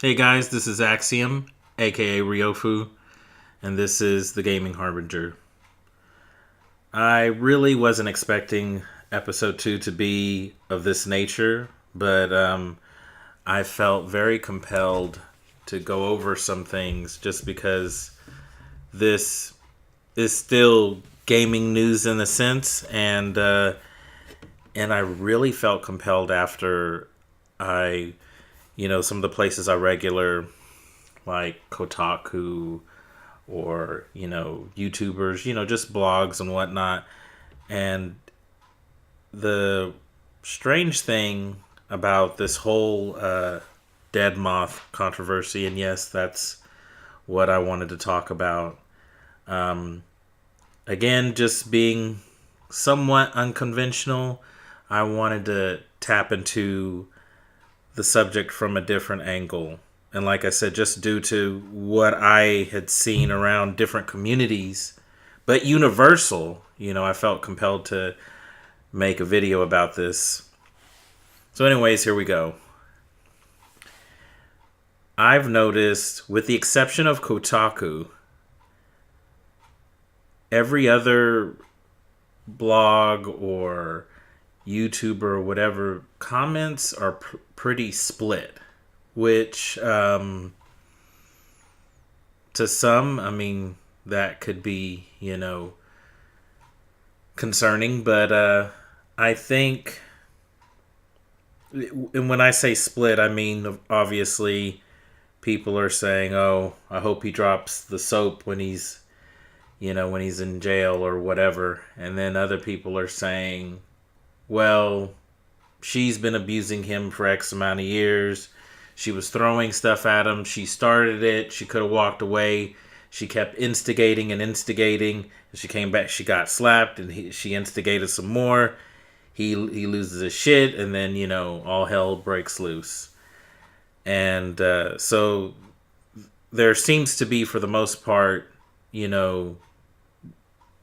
Hey guys, this is Axiom, aka Ryofu, and this is the Gaming Harbinger. I really wasn't expecting episode 2 to be of this nature, but I felt very compelled to go over some things just because this is still gaming news in a sense, and I really felt compelled after I, some of the places I regular like Kotaku or YouTubers, just blogs and whatnot. And the strange thing about this whole Deadmoth controversy, and yes, that's what I wanted to talk about. Um, Again, just being somewhat unconventional, I wanted to tap into the subject from a different angle. And like I said, just due to what I had seen around different communities, but universal, I felt compelled to make a video about this. So, anyways, here we go. I've noticed, with the exception of Kotaku, every other blog or YouTuber or whatever, comments are pretty split. Which, to some, I mean, that could be, concerning. But I think, and when I say split, I mean, obviously, people are saying, oh, I hope he drops the soap when he's, when he's in jail or whatever. And then other people are saying, well, she's been abusing him for X amount of years. She was throwing stuff at him. She started it. She could have walked away. She kept instigating and instigating. She came back. She got slapped, and she instigated some more. He loses his shit, and then all hell breaks loose. And so there seems to be, for the most part,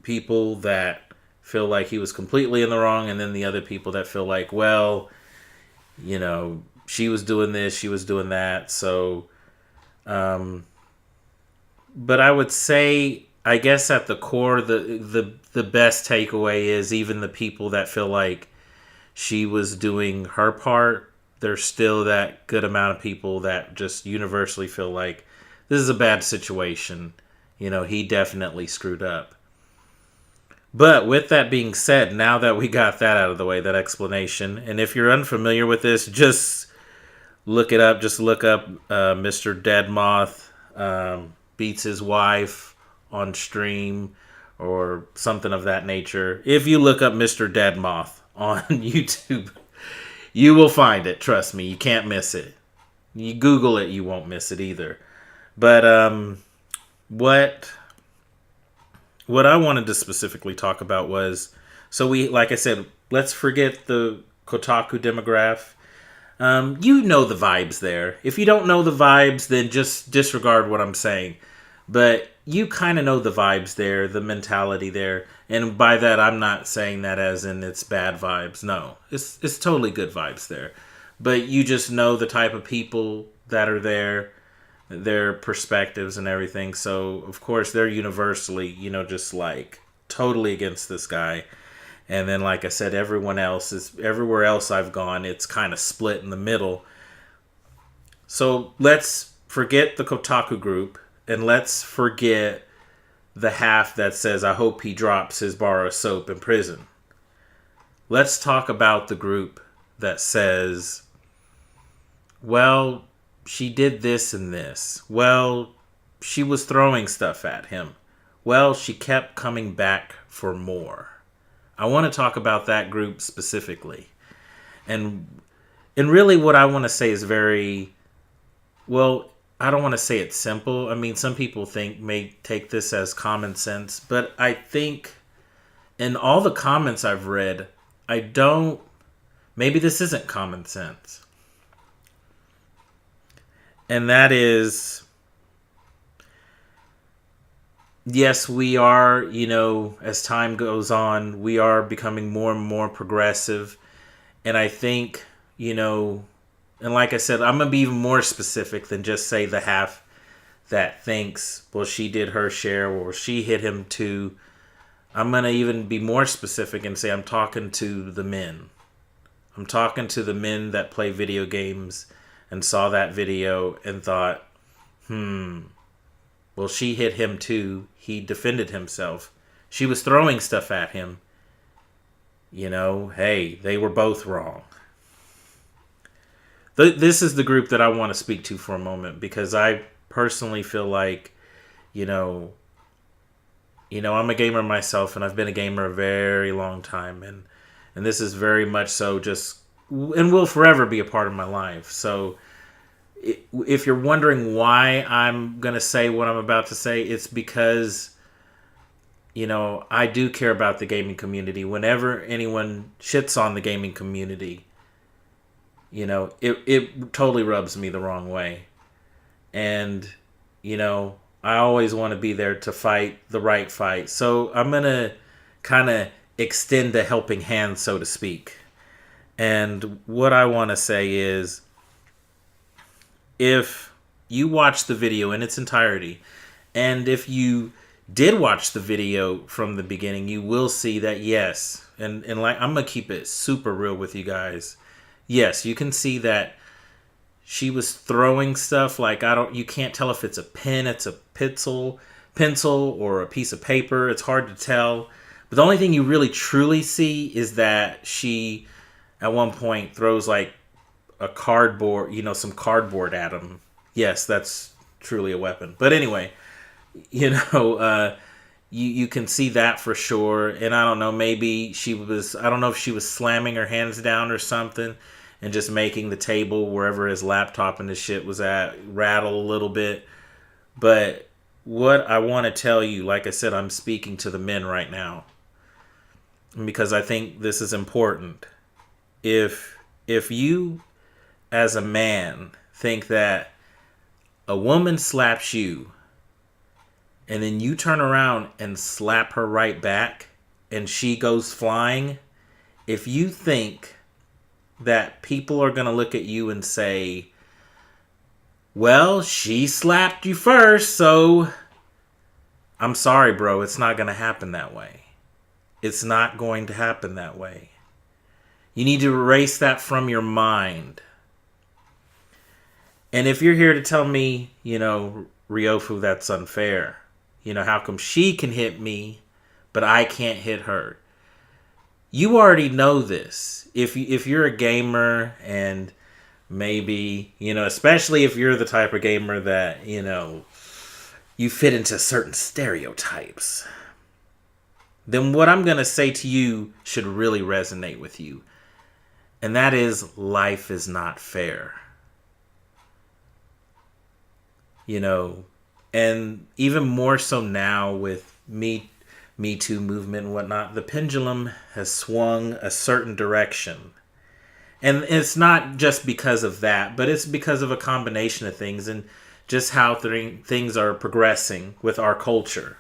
people that feel like he was completely in the wrong, and then the other people that feel like, well, she was doing this, she was doing that. So, but I would say, I guess at the core, the best takeaway is, even the people that feel like she was doing her part, there's still that good amount of people that just universally feel like this is a bad situation. He definitely screwed up. But with that being said, now that we got that out of the way, that explanation, and if you're unfamiliar with this, just look it up. Just look up Mr.Deadmoth beats his wife on stream or something of that nature. If you look up Mr.Deadmoth on YouTube, you will find it. Trust me, you can't miss it. You Google it, you won't miss it either. But what I wanted to specifically talk about was, so like I said, let's forget the Kotaku demographic. You know the vibes there. If you don't know the vibes, then just disregard what I'm saying. But you kind of know the vibes there, the mentality there. And by that, I'm not saying that as in it's bad vibes. No, it's totally good vibes there. But you just know the type of people that are there, their perspectives and everything. So, of course, they're universally, just like totally against this guy. And then, like I said, everywhere else I've gone, it's kind of split in the middle. So let's forget the Kotaku group, and let's forget the half that says, I hope he drops his bar of soap in prison. Let's talk about the group that says, well, she did this and this. Well, she was throwing stuff at him. Well, she kept coming back for more. I want to talk about that group specifically. And really what I want to say is very, well, I don't want to say it's simple. I mean, some people may take this as common sense, but I think in all the comments I've read, maybe this isn't common sense. And that is, yes, we are, as time goes on, we are becoming more and more progressive. And I think, And like I said, I'm going to be even more specific than just say the half that thinks, well, she did her share or she hit him too. I'm going to even be more specific and say I'm talking to the men. I'm talking to the men that play video games and saw that video and thought, well, she hit him too. He defended himself. She was throwing stuff at him. Hey, they were both wrong. This is the group that I want to speak to for a moment because I personally feel like, I'm a gamer myself and I've been a gamer a very long time. And this is very much so and will forever be a part of my life. So if you're wondering why I'm going to say what I'm about to say, it's because, I do care about the gaming community. Whenever anyone shits on the gaming community, it totally rubs me the wrong way. And, I always want to be there to fight the right fight. So I'm going to kind of extend a helping hand, so to speak. And what I want to say is, if you watch the video in its entirety, and if you did watch the video from the beginning, you will see that yes, and like I'm going to keep it super real with you guys. Yes, you can see that she was throwing stuff like you can't tell if it's a pen, it's a pencil, or a piece of paper. It's hard to tell. But the only thing you really truly see is that she, at one point, throws like a cardboard, some cardboard at him. Yes, that's truly a weapon. But anyway, you can see that for sure. And I don't know, maybe I don't know if she was slamming her hands down or something and just making the table wherever his laptop and his shit was at rattle a little bit. But what I want to tell you, like I said, I'm speaking to the men right now because I think this is important. If you as a man think that a woman slaps you and then you turn around and slap her right back and she goes flying, if you think that people are going to look at you and say, well, she slapped you first, so I'm sorry, bro, it's not going to happen that way. It's not going to happen that way. You need to erase that from your mind. And if you're here to tell me, Ryofu, that's unfair. How come she can hit me, but I can't hit her? You already know this. If you're a gamer and maybe, especially if you're the type of gamer that, you fit into certain stereotypes, then what I'm going to say to you should really resonate with you. And that is, life is not fair. And even more so now with Me Too movement and whatnot, the pendulum has swung a certain direction. And it's not just because of that, but it's because of a combination of things and just how things are progressing with our culture.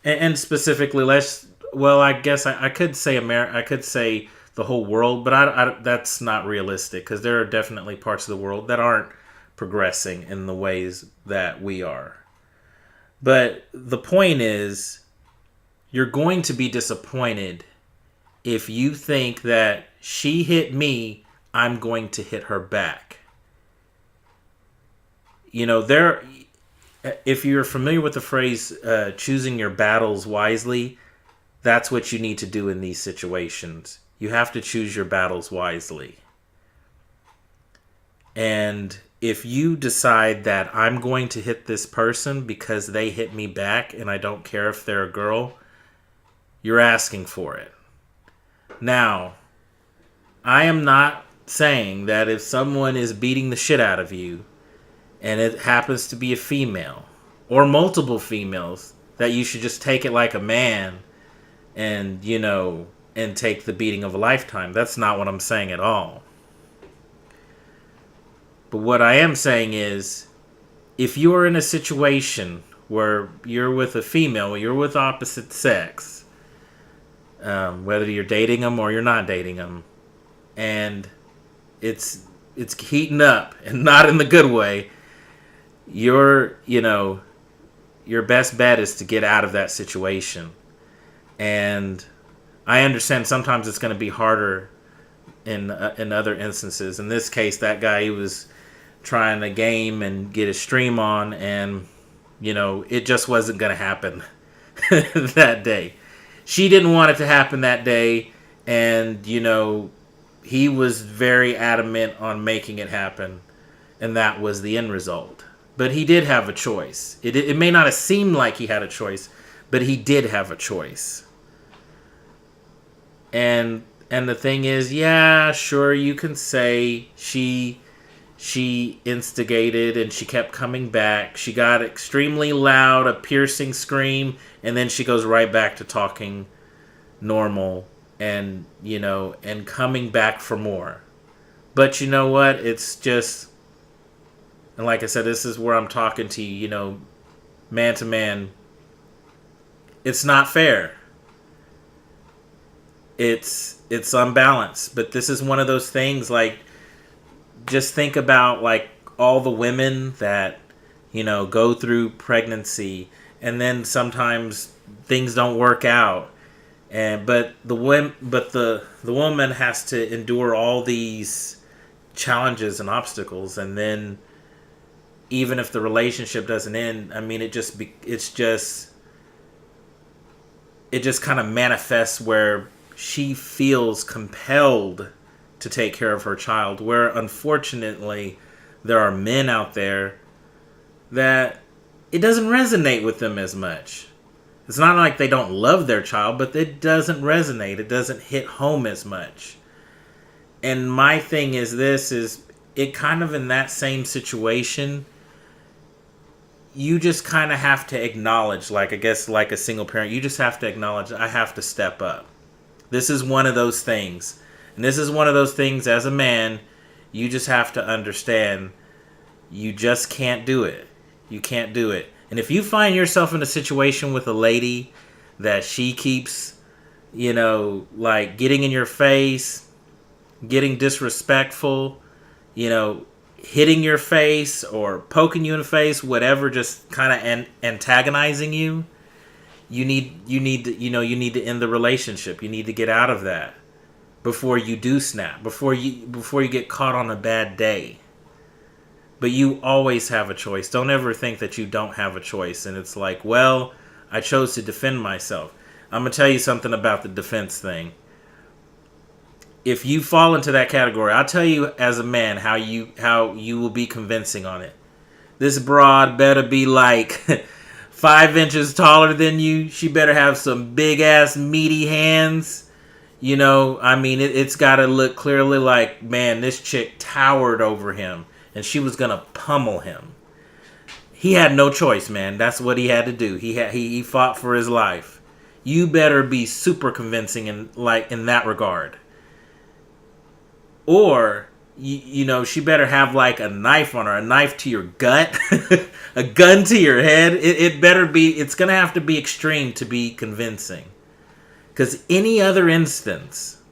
And specifically, I guess I could say I could say the whole world, but I that's not realistic because there are definitely parts of the world that aren't progressing in the ways that we are. But the point is, you're going to be disappointed if you think that she hit me, I'm going to hit her back. If you're familiar with the phrase choosing your battles wisely, that's what you need to do in these situations. You have to choose your battles wisely. And if you decide that I'm going to hit this person because they hit me back and I don't care if they're a girl, you're asking for it. Now, I am not saying that if someone is beating the shit out of you and it happens to be a female or multiple females, that you should just take it like a man and, and take the beating of a lifetime. That's not what I'm saying at all. But what I am saying is, if you are in a situation where you're with a female, you're with opposite sex, whether you're dating them or you're not dating them, and it's it's heating up, and not in the good way, your best bet is to get out of that situation. And I understand sometimes it's going to be harder in other instances. In this case, that guy, he was trying to game and get his stream on, and it just wasn't going to happen that day. She didn't want it to happen that day, and he was very adamant on making it happen, and that was the end result. But he did have a choice. It may not have seemed like he had a choice, but he did have a choice. And the thing is, yeah, sure, you can say she instigated and she kept coming back. She got extremely loud, a piercing scream, and then she goes right back to talking normal and coming back for more. But you know what? It's just, and like I said, this is where I'm talking to you, man to man. It's not fair. It's unbalanced. But this is one of those things, like, just think about, like, all the women that, go through pregnancy, and then sometimes things don't work out. But the woman has to endure all these challenges and obstacles, and then even if the relationship doesn't end, I mean, it just kind of manifests where she feels compelled to take care of her child, where unfortunately there are men out there that it doesn't resonate with them as much. It's not like they don't love their child, but it doesn't resonate. It doesn't hit home as much. And my thing is it kind of in that same situation, you just kind of have to acknowledge, like, I guess like a single parent, you just have to acknowledge, I have to step up. This is one of those things. And this is one of those things as a man, you just have to understand, you just can't do it. You can't do it. And if you find yourself in a situation with a lady that she keeps, like getting in your face, getting disrespectful, hitting your face or poking you in the face, whatever, just kind of antagonizing you, you need to end the relationship. You need to get out of that before you do snap, before you get caught on a bad day. But you always have a choice. Don't ever think that you don't have a choice. And it's like, well, I chose to defend myself. I'm going to tell you something about the defense thing. If you fall into that category, I'll tell you as a man how you will be convincing on it. This broad better be like 5 inches taller than you. She better have some big ass meaty hands. I mean, it's got to look clearly like, man, this chick towered over him. And she was going to pummel him. He had no choice, man. That's what he had to do. He fought for his life. You better be super convincing in that regard. Or, she better have like a knife on her. A knife to your gut. A gun to your head. It's going to have to be extreme to be convincing. Because any other instance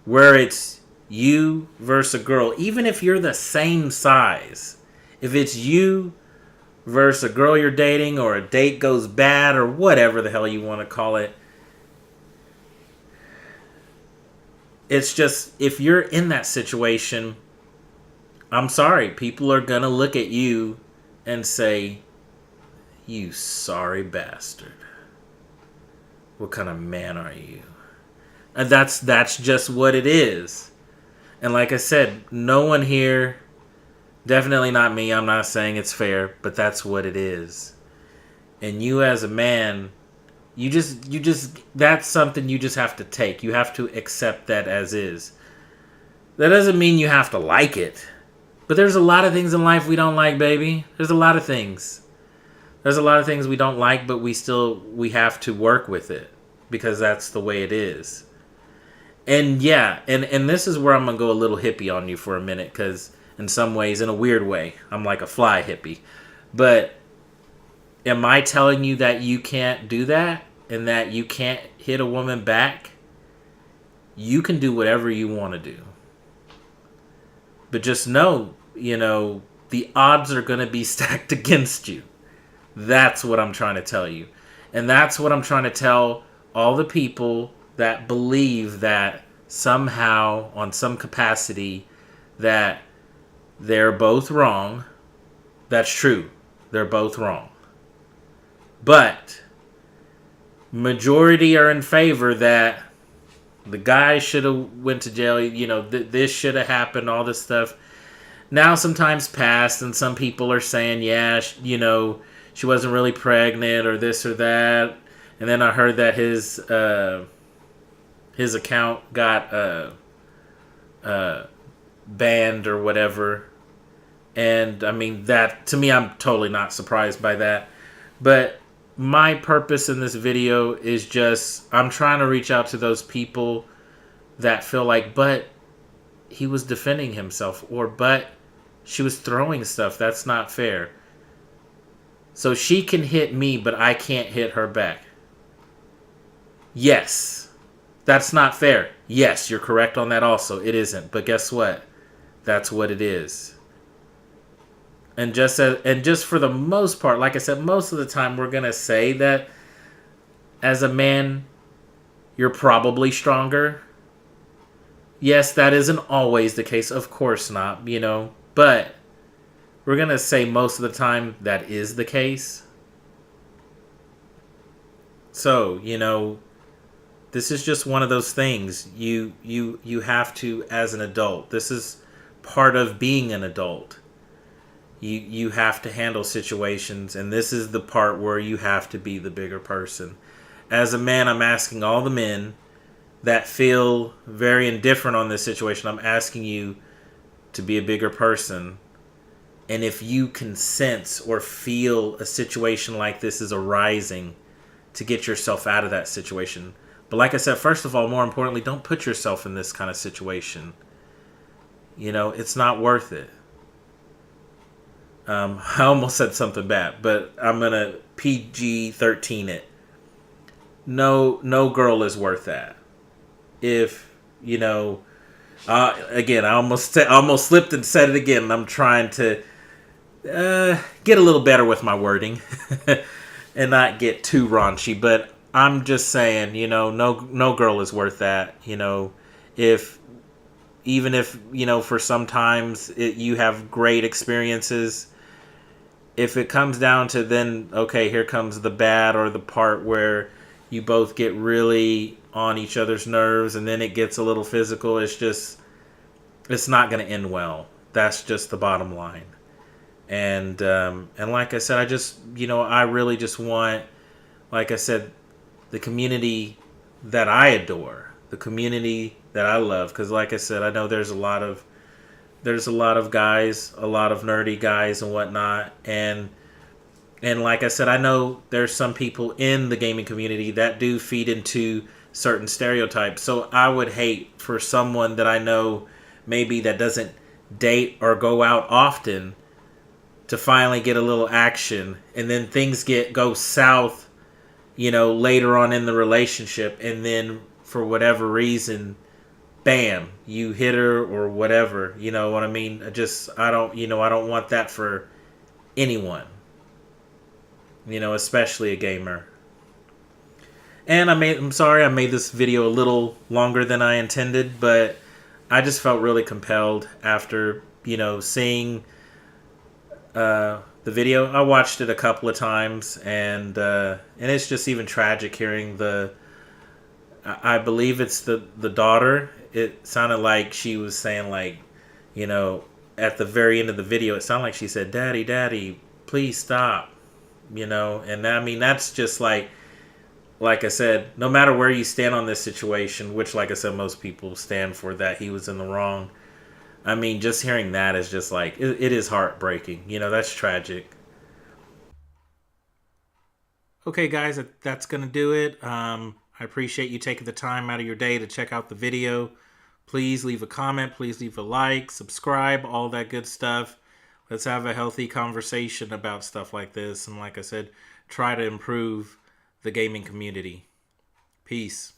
where it's you versus a girl, even if you're the same size, if it's you versus a girl you're dating, or a date goes bad, or whatever the hell you want to call it, it's just, if you're in that situation, I'm sorry, people are gonna look at you and say, you sorry bastard. What kind of man are you? And that's just what it is. And like I said, no one here, definitely not me, I'm not saying it's fair, but that's what it is. And you as a man, you just that's something you just have to take. You have to accept that as is. That doesn't mean you have to like it. But there's a lot of things in life we don't like, baby. There's a lot of things. There's a lot of things we don't like, but we have to work with it. Because that's the way it is. And yeah, and this is where I'm going to go a little hippie on you for a minute, because in some ways, in a weird way, I'm like a fly hippie. But am I telling you that you can't do that and that you can't hit a woman back? You can do whatever you want to do. But just know, the odds are going to be stacked against you. That's what I'm trying to tell you. And that's what I'm trying to tell all the people that believe that somehow, on some capacity, that they're both wrong. That's true. They're both wrong. But majority are in favor that the guy should have went to jail. This should have happened. All this stuff. Now sometimes passed, and some people are saying, yeah, she wasn't really pregnant or this or that. And then I heard that his account got banned or whatever. And I mean, that to me, I'm totally not surprised by that. But my purpose in this video is just, I'm trying to reach out to those people that feel like, but he was defending himself, or but she was throwing stuff. That's not fair. So she can hit me, but I can't hit her back. Yes, that's not fair. Yes, you're correct on that also. It isn't. But guess what? That's what it is. And just for the most part, like I said, most of the time we're going to say that as a man, you're probably stronger. Yes, that isn't always the case. Of course not, But we're going to say most of the time that is the case. So, this is just one of those things. You have to, as an adult, this is part of being an adult. You have to handle situations, and this is the part where you have to be the bigger person. As a man, I'm asking all the men that feel very indifferent on this situation, I'm asking you to be a bigger person. And if you can sense or feel a situation like this is arising, to get yourself out of that situation. But like I said, first of all, more importantly, don't put yourself in this kind of situation. It's not worth it. I almost said something bad, but I'm going to PG-13 it. No girl is worth that. If, again, I almost slipped and said it again, and I'm trying to get a little better with my wording and not get too raunchy, but I'm just saying, no girl is worth that. Even if for sometimes you have great experiences, if it comes down to then, okay, here comes the bad, or the part where you both get really on each other's nerves and then it gets a little physical, it's not going to end well. That's just the bottom line. And like I said, I really just want, like I said, the community that I adore, the community that I love, because like I said, I know there's a lot of guys, a lot of nerdy guys and whatnot, and like I said, I know there's some people in the gaming community that do feed into certain stereotypes. So I would hate for someone that I know maybe that doesn't date or go out often to finally get a little action, and then things go south, later on in the relationship, and then for whatever reason, bam, you hit her or whatever. You know what I mean? I don't want that for anyone. Especially a gamer. And I'm sorry I made this video a little longer than I intended, but I just felt really compelled after, seeing the video. I watched it a couple of times, and it's just even tragic hearing I believe it's the daughter. It sounded like she was saying, like, at the very end of the video, it sounded like she said, Daddy, please stop. And I mean, that's just like I said, no matter where you stand on this situation, which, like I said, most people stand for that he was in the wrong. I mean, just hearing that is just like, it is heartbreaking. That's tragic. Okay, guys, that's going to do it. I appreciate you taking the time out of your day to check out the video. Please leave a comment. Please leave a like, subscribe, all that good stuff. Let's have a healthy conversation about stuff like this. And like I said, try to improve the gaming community. Peace.